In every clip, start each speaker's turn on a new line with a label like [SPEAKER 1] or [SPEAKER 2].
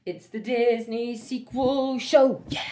[SPEAKER 1] It's the Disney sequel show. Yeah.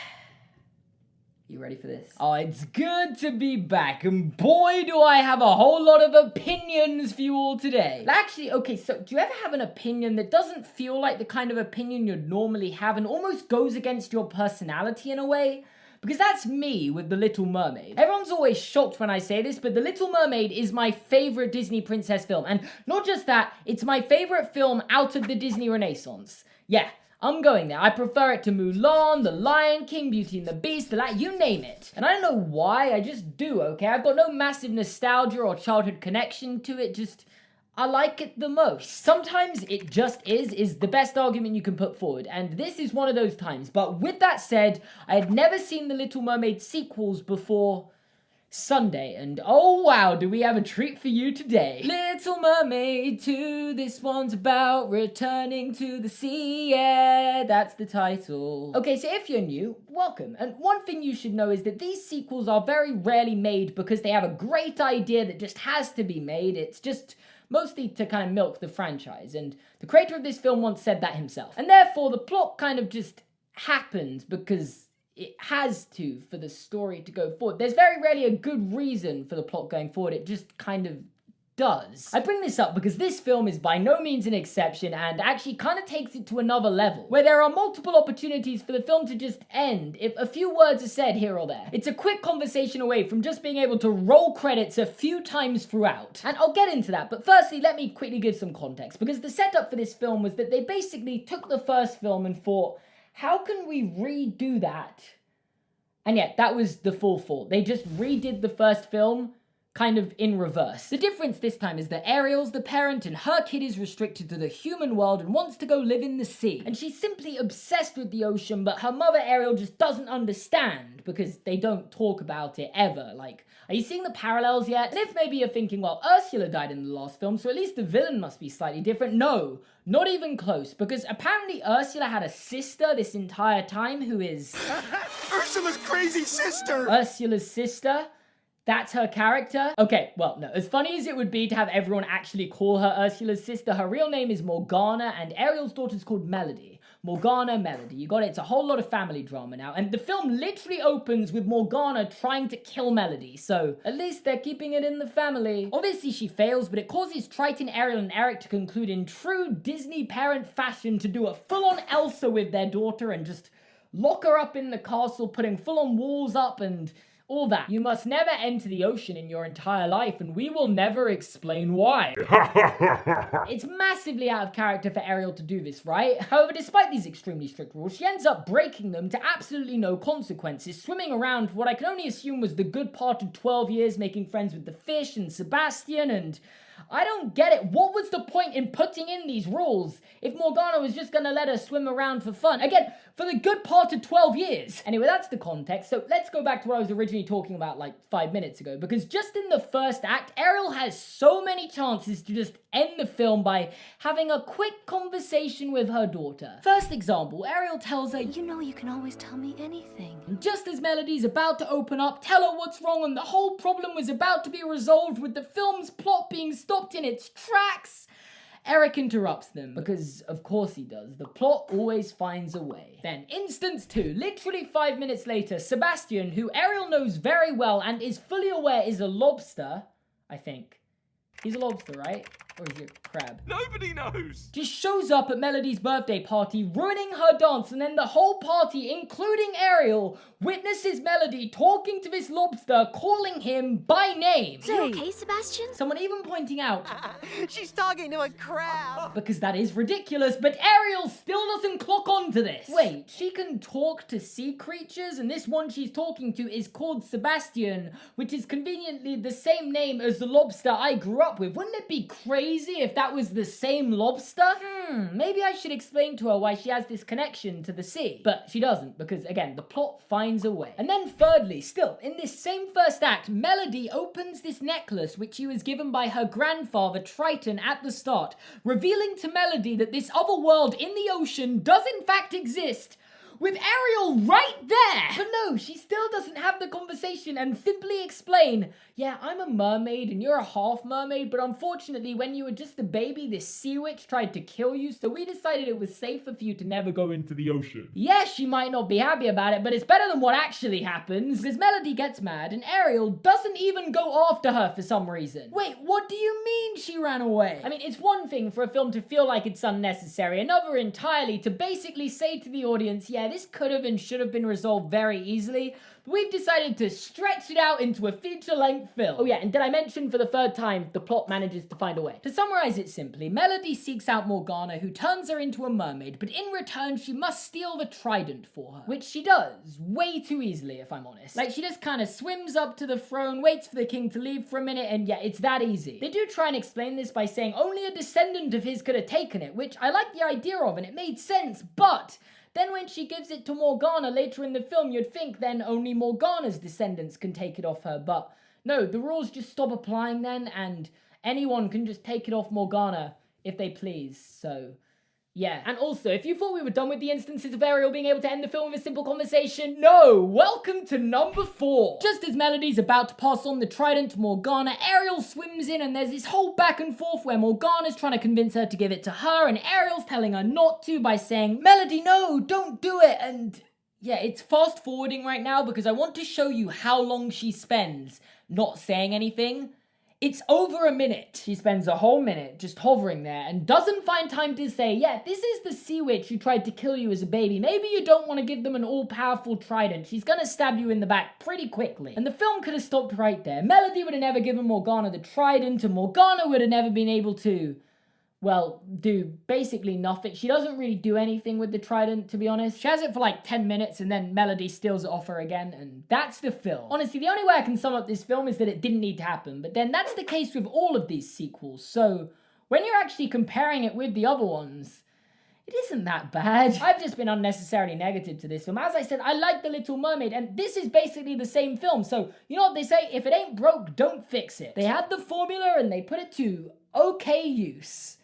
[SPEAKER 1] You ready for this?
[SPEAKER 2] Oh, it's good to be back, and boy do I have a whole lot of opinions for you all today.
[SPEAKER 1] Actually, okay, so do you ever have an opinion that doesn't feel like the kind of opinion you'd normally have and almost goes against your personality in a way? Because that's me with The Little Mermaid. Everyone's always shocked when I say this, but The Little Mermaid is my favorite Disney princess film. And not just that, it's my favorite film out of the Disney Renaissance. Yeah, I'm going there. I prefer it to Mulan, The Lion King, Beauty and the Beast, you name it. And I don't know why, I just do, okay? I've got no massive nostalgia or childhood connection to it, just I like it the most. Sometimes it just is the best argument you can put forward, and this is one of those times. But with that said, I had never seen the Little Mermaid sequels before Sunday, and oh wow, do we have a treat for you today. Little Mermaid 2, this one's about returning to the sea, yeah, that's the title. Okay, so if you're new, welcome. And one thing you should know is that these sequels are very rarely made because they have a great idea that just has to be made. It's just mostly to kind of milk the franchise, and the creator of this film once said that himself. And therefore, the plot kind of just happened because it has to for the story to go forward. There's very rarely a good reason for the plot going forward, it just kind of does. I bring this up because this film is by no means an exception and actually kind of takes it to another level, where there are multiple opportunities for the film to just end if a few words are said here or there. It's a quick conversation away from just being able to roll credits a few times throughout. And I'll get into that, but firstly, let me quickly give some context, because the setup for this film was that they basically took the first film and thought, how can we redo that? And yet, that was the full fault. They just redid the first film kind of in reverse. The difference this time is that Ariel's the parent and her kid is restricted to the human world and wants to go live in the sea. And she's simply obsessed with the ocean, but her mother Ariel just doesn't understand because they don't talk about it ever. Like, are you seeing the parallels yet? And if maybe you're thinking, well, Ursula died in the last film, so at least the villain must be slightly different. No, not even close, because apparently Ursula had a sister this entire time who is...
[SPEAKER 3] Ursula's crazy sister!
[SPEAKER 1] Ursula's sister? That's her character? Okay, well, no. As funny as it would be to have everyone actually call her Ursula's sister, her real name is Morgana, and Ariel's daughter's called Melody. Morgana, Melody. You got it? It's a whole lot of family drama now, and the film literally opens with Morgana trying to kill Melody, so at least they're keeping it in the family. Obviously she fails, but it causes Triton, Ariel, and Eric to conclude in true Disney parent fashion to do a full-on Elsa with their daughter and just lock her up in the castle, putting full-on walls up and all that. You must never enter the ocean in your entire life, and we will never explain why. It's massively out of character for Ariel to do this, right? However, despite these extremely strict rules, she ends up breaking them to absolutely no consequences, swimming around for what I can only assume was the good part of 12 years, making friends with the fish and Sebastian, and I don't get it. What was the point in putting in these rules if Morgana was just gonna let her swim around for fun? Again, for the good part of 12 years. Anyway, that's the context, so let's go back to what I was originally talking about like 5 minutes ago, because just in the first act, Ariel has so many chances to just end the film by having a quick conversation with her daughter. First example, Ariel tells her,
[SPEAKER 4] "You know you can always tell me anything."
[SPEAKER 1] and just as Melody's about to open up, tell her what's wrong, and the whole problem was about to be resolved with the film's plot being stopped in its tracks, Eric interrupts them, because of course he does. The plot always finds a way. Then, instance 2, literally 5 minutes later, Sebastian, who Ariel knows very well and is fully aware is a lobster, I think. He's a lobster, right? Or is he a crab?
[SPEAKER 3] Nobody knows!
[SPEAKER 1] Just shows up at Melody's birthday party, ruining her dance, and then the whole party, including Ariel, witnesses Melody talking to this lobster, calling him by name.
[SPEAKER 4] You okay, Sebastian?
[SPEAKER 1] Someone even pointing out,
[SPEAKER 5] She's talking to a crab.
[SPEAKER 1] because that is ridiculous, but Ariel still doesn't clock on to this. Wait, she can talk to sea creatures, and this one she's talking to is called Sebastian, which is conveniently the same name as the lobster I grew up with. Wouldn't it be crazy if that was the same lobster? Maybe I should explain to her why she has this connection to the sea. But she doesn't, because again, the plot finds a way. And then thirdly, still, in this same first act, Melody opens this necklace which she was given by her grandfather, Triton, at the start, revealing to Melody that this other world in the ocean does in fact exist, with Ariel right there. But no, she still doesn't have the conversation and simply explain, yeah, I'm a mermaid and you're a half mermaid, but unfortunately when you were just a baby, this sea witch tried to kill you, so we decided it was safer for you to never go into the ocean. Yeah, she might not be happy about it, but it's better than what actually happens, because Melody gets mad and Ariel doesn't even go after her for some reason. Wait, what do you mean she ran away? I mean, it's one thing for a film to feel like it's unnecessary, another entirely to basically say to the audience, yeah, this could have and should have been resolved very easily, but we've decided to stretch it out into a feature-length film. Oh yeah, and did I mention for the third time, the plot manages to find a way. To summarize it simply, Melody seeks out Morgana, who turns her into a mermaid, but in return she must steal the trident for her, which she does way too easily, if I'm honest. Like, she just kind of swims up to the throne, waits for the king to leave for a minute, and yeah, it's that easy. They do try and explain this by saying only a descendant of his could have taken it, which I like the idea of, and it made sense, but then when she gives it to Morgana later in the film, you'd think then only Morgana's descendants can take it off her, but no, the rules just stop applying then, and anyone can just take it off Morgana if they please, so yeah. And also, if you thought we were done with the instances of Ariel being able to end the film with a simple conversation, no! Welcome to number 4! Just as Melody's about to pass on the trident to Morgana, Ariel swims in and there's this whole back and forth where Morgana's trying to convince her to give it to her and Ariel's telling her not to by saying, Melody, no, don't do it, and yeah, it's fast forwarding right now because I want to show you how long she spends not saying anything. It's over a minute. She spends a whole minute just hovering there and doesn't find time to say, yeah, this is the sea witch who tried to kill you as a baby. Maybe you don't want to give them an all-powerful trident. She's gonna stab you in the back pretty quickly. And the film could have stopped right there. Melody would have never given Morgana the trident and Morgana would have never been able to, well, do basically nothing. She doesn't really do anything with the trident, to be honest. She has it for like 10 minutes and then Melody steals it off her again, and that's the film. Honestly, the only way I can sum up this film is that it didn't need to happen, but then that's the case with all of these sequels, so when you're actually comparing it with the other ones, it isn't that bad. I've just been unnecessarily negative to this film. As I said, I like The Little Mermaid, and this is basically the same film, so you know what they say? If it ain't broke, don't fix it. They had the formula and they put it to okay use.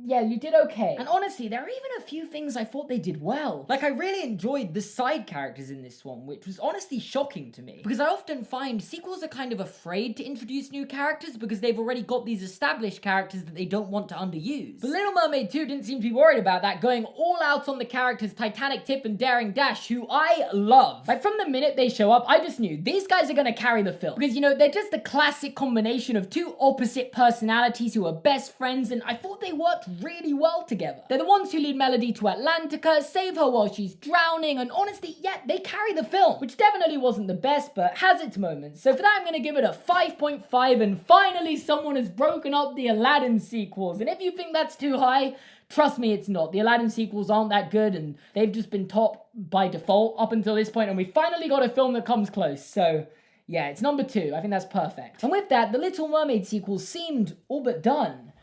[SPEAKER 1] Yeah, you did okay. And honestly, there are even a few things I thought they did well. Like, I really enjoyed the side characters in this one, which was honestly shocking to me. Because I often find sequels are kind of afraid to introduce new characters because they've already got these established characters that they don't want to underuse. But Little Mermaid 2 didn't seem to be worried about that, going all out on the characters Titanic Tip and Daring Dash, who I love. Like, from the minute they show up, I just knew these guys are gonna carry the film. Because, you know, they're just the classic combination of two opposite personalities who are best friends, and I thought they worked really well together. They're the ones who lead Melody to Atlantica, save her while she's drowning, and honestly, yeah, they carry the film, which definitely wasn't the best, but has its moments. So for that, I'm gonna give it a 5.5, and finally someone has broken up the Aladdin sequels, and if you think that's too high, trust me, it's not. The Aladdin sequels aren't that good, and they've just been top by default up until this point, and we finally got a film that comes close, so yeah, it's number 2. I think that's perfect. And with that, the Little Mermaid sequels seemed all but done.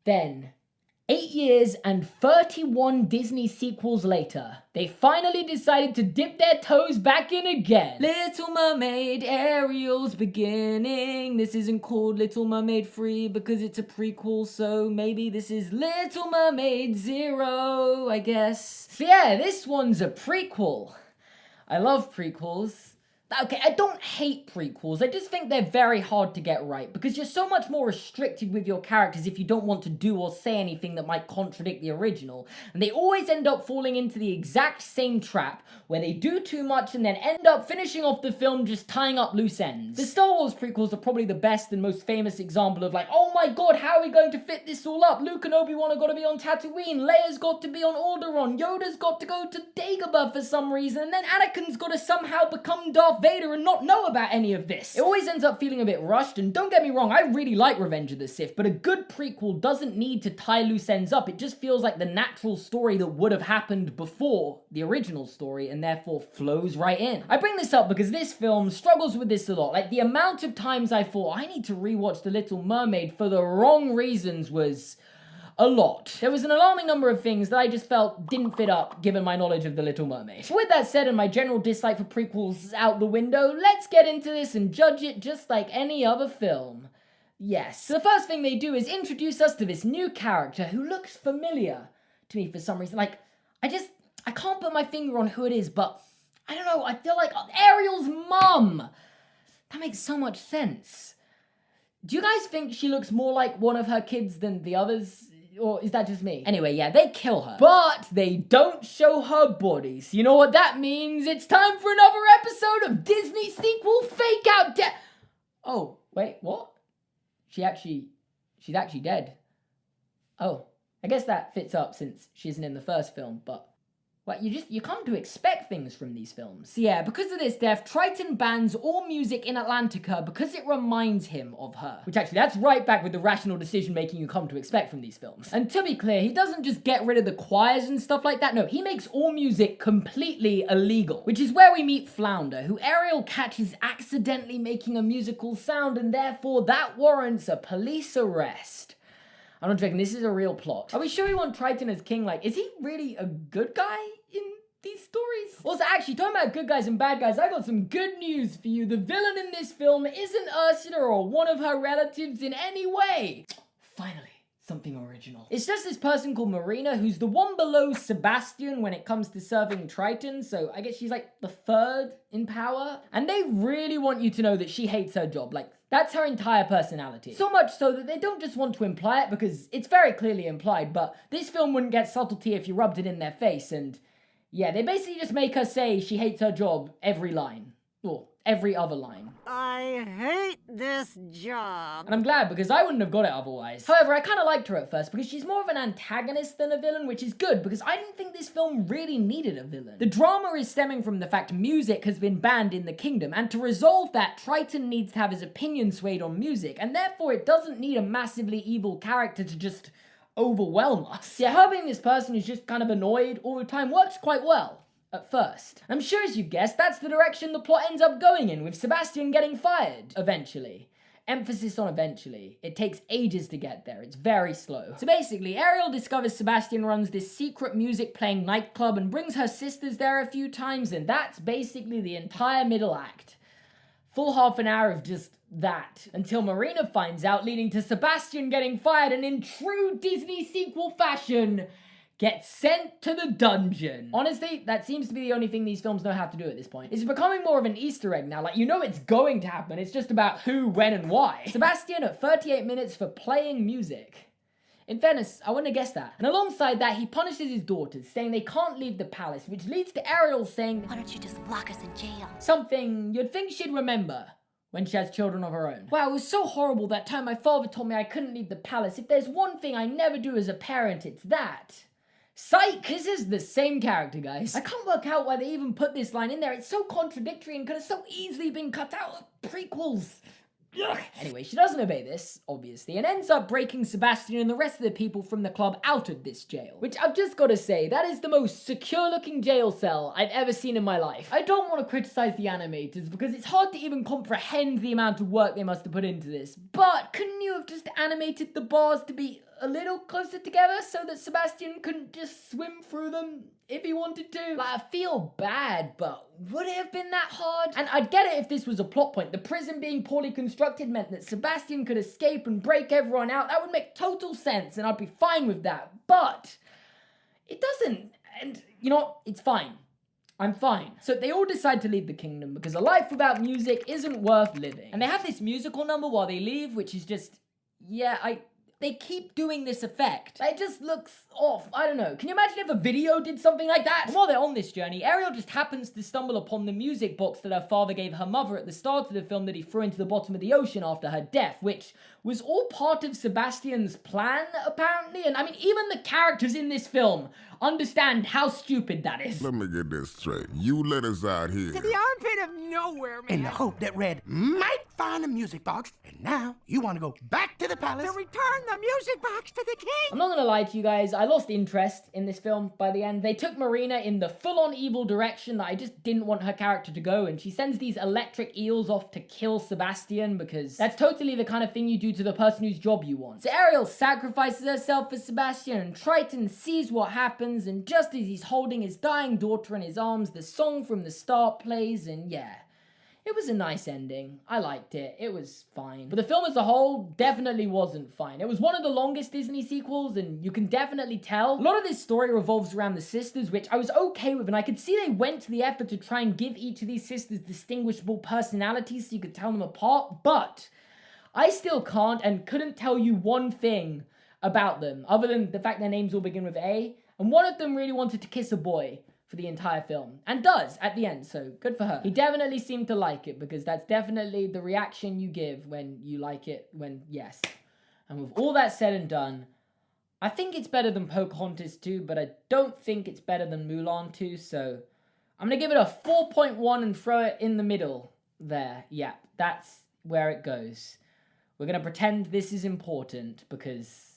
[SPEAKER 1] Then, 8 years and 31 Disney sequels later, they finally decided to dip their toes back in again. Little Mermaid, Ariel's beginning. This isn't called Little Mermaid 3 because it's a prequel, so maybe this is Little Mermaid 0, I guess. So yeah, this one's a prequel. I love prequels. Okay, I don't hate prequels, I just think they're very hard to get right, because you're so much more restricted with your characters if you don't want to do or say anything that might contradict the original, and they always end up falling into the exact same trap, where they do too much and then end up finishing off the film just tying up loose ends. The Star Wars prequels are probably the best and most famous example of like, oh my god, how are we going to fit this all up? Luke and Obi-Wan have got to be on Tatooine, Leia's got to be on Alderaan, Yoda's got to go to Dagobah for some reason, and then Anakin's got to somehow become Darth Vader and not know about any of this. It always ends up feeling a bit rushed, and don't get me wrong, I really like Revenge of the Sith, but a good prequel doesn't need to tie loose ends up. It just feels like the natural story that would have happened before the original story, and therefore flows right in. I bring this up because this film struggles with this a lot. Like, the amount of times I thought I need to rewatch The Little Mermaid for the wrong reasons was a lot. There was an alarming number of things that I just felt didn't fit up given my knowledge of The Little Mermaid. So with that said and my general dislike for prequels out the window, let's get into this and judge it just like any other film. Yes. So the first thing they do is introduce us to this new character who looks familiar to me for some reason. Like, I can't put my finger on who it is, but I don't know, I feel like Ariel's mom. That makes so much sense. Do you guys think she looks more like one of her kids than the others? Or is that just me? Anyway, yeah, they kill her. But they don't show her body. So you know what that means? It's time for another episode of Disney sequel Fake Out Dead. Oh, wait, what? She's actually dead. Oh, I guess that fits up since she isn't in the first film, but... well, you come to expect things from these films. So yeah, because of this death, Triton bans all music in Atlantica because it reminds him of her. Which actually, that's right back with the rational decision making you come to expect from these films. And to be clear, he doesn't just get rid of the choirs and stuff like that, no, he makes all music completely illegal. Which is where we meet Flounder, who Ariel catches accidentally making a musical sound, and therefore that warrants a police arrest. I'm not joking, this is a real plot. Are we sure we want Triton as king? Like, is he really a good guy in these stories? Also, actually, talking about good guys and bad guys, I got some good news for you. The villain in this film isn't Ursula or one of her relatives in any way. Finally, something original. It's just this person called Marina, who's the one below Sebastian when it comes to serving Triton, so I guess she's like the third in power. And they really want you to know that she hates her job, like, that's her entire personality. So much so that they don't just want to imply it because it's very clearly implied, but this film wouldn't get subtlety if you rubbed it in their face, and yeah, they basically just make her say she hates her job every line. Or every other line.
[SPEAKER 5] I hate this job.
[SPEAKER 1] And I'm glad, because I wouldn't have got it otherwise. However, I kind of liked her at first because she's more of an antagonist than a villain, which is good because I didn't think this film really needed a villain. The drama is stemming from the fact music has been banned in the kingdom, and to resolve that, Triton needs to have his opinion swayed on music, and therefore it doesn't need a massively evil character to just overwhelm us. Yeah, her being this person who's just kind of annoyed all the time works quite well. At first. I'm sure as you've guessed, that's the direction the plot ends up going in, with Sebastian getting fired, eventually. Emphasis on eventually. It takes ages to get there, it's very slow. So basically, Ariel discovers Sebastian runs this secret music playing nightclub and brings her sisters there a few times, and that's basically the entire middle act. Full half an hour of just that, until Marina finds out, leading to Sebastian getting fired, and in true Disney sequel fashion, gets sent to the dungeon. Honestly, that seems to be the only thing these films know how to do at this point. It's becoming more of an Easter egg now, like you know it's going to happen, it's just about who, when, and why. Sebastian at 38 minutes for playing music. In fairness, I wouldn't have guessed that. And alongside that, he punishes his daughters, saying they can't leave the palace, which leads to Ariel saying,
[SPEAKER 4] Why don't you just lock us in jail?
[SPEAKER 1] something you'd think she'd remember when she has children of her own. Wow, it was so horrible that time my father told me I couldn't leave the palace. If there's one thing I never do as a parent, it's that. Psych! This is the same character, guys. I can't work out why they even put this line in there. It's so contradictory and could have so easily been cut out of prequels. Ugh. Anyway, she doesn't obey this, obviously, and ends up breaking Sebastian and the rest of the people from the club out of this jail. Which I've just got to say, that is the most secure-looking jail cell I've ever seen in my life. I don't want to criticize the animators because it's hard to even comprehend the amount of work they must have put into this, but couldn't you have just animated the bars to be a little closer together so that Sebastian couldn't just swim through them if he wanted to? Like, I feel bad, but would it have been that hard? And I'd get it if this was a plot point. The prison being poorly constructed meant that Sebastian could escape and break everyone out. That would make total sense, and I'd be fine with that. But it doesn't, and you know what? It's fine. I'm fine. So they all decide to leave the kingdom because a life without music isn't worth living. And they have this musical number while they leave, which is just, yeah, they keep doing this effect. It just looks off. I don't know. Can you imagine if a video did something like that? And while they're on this journey, Ariel just happens to stumble upon the music box that her father gave her mother at the start of the film that he threw into the bottom of the ocean after her death, which was all part of Sebastian's plan, apparently. And I mean, even the characters in this film understand how stupid that is.
[SPEAKER 6] Let me get this straight. You let us out here
[SPEAKER 5] To the armpit of nowhere, man.
[SPEAKER 7] in the hope that Red might find a music box, and now you want to go back to the palace.
[SPEAKER 5] To return the music box to the king.
[SPEAKER 1] I'm not gonna lie to you guys, I lost interest in this film by the end. They took Marina in the full-on evil direction that I just didn't want her character to go, and she sends these electric eels off to kill Sebastian because that's totally the kind of thing you do to the person whose job you want. So Ariel sacrifices herself for Sebastian, and Triton sees what happens, and just as he's holding his dying daughter in his arms, the song from the start plays, and yeah. It was a nice ending. I liked it. It was fine. But the film as a whole definitely wasn't fine. It was one of the longest Disney sequels, and you can definitely tell. A lot of this story revolves around the sisters, which I was okay with, and I could see they went to the effort to try and give each of these sisters distinguishable personalities so you could tell them apart, but I still can't and couldn't tell you one thing about them, other than the fact their names all begin with A, and one of them really wanted to kiss a boy for the entire film, and does at the end, so good for her. He definitely seemed to like it, because that's definitely the reaction you give when you like it, yes. And with all that said and done, I think it's better than Pocahontas 2, but I don't think it's better than Mulan 2, so I'm gonna give it a 4.1 and throw it in the middle there. Yeah, that's where it goes. We're gonna pretend this is important, because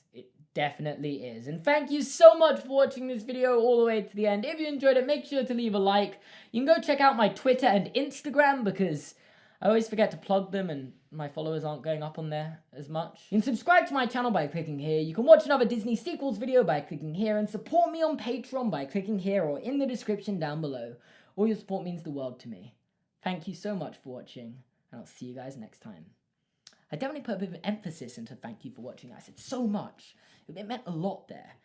[SPEAKER 1] definitely is. And thank you so much for watching this video all the way to the end. If you enjoyed it, make sure to leave a like. You can go check out my Twitter and Instagram, because I always forget to plug them and my followers aren't going up on there as much. You can subscribe to my channel by clicking here. You can watch another Disney sequels video by clicking here, and support me on Patreon by clicking here or in the description down below. All your support means the world to me. Thank you so much for watching, and I'll see you guys next time. I definitely put a bit of emphasis into thank you for watching. I said so much. It meant a lot there.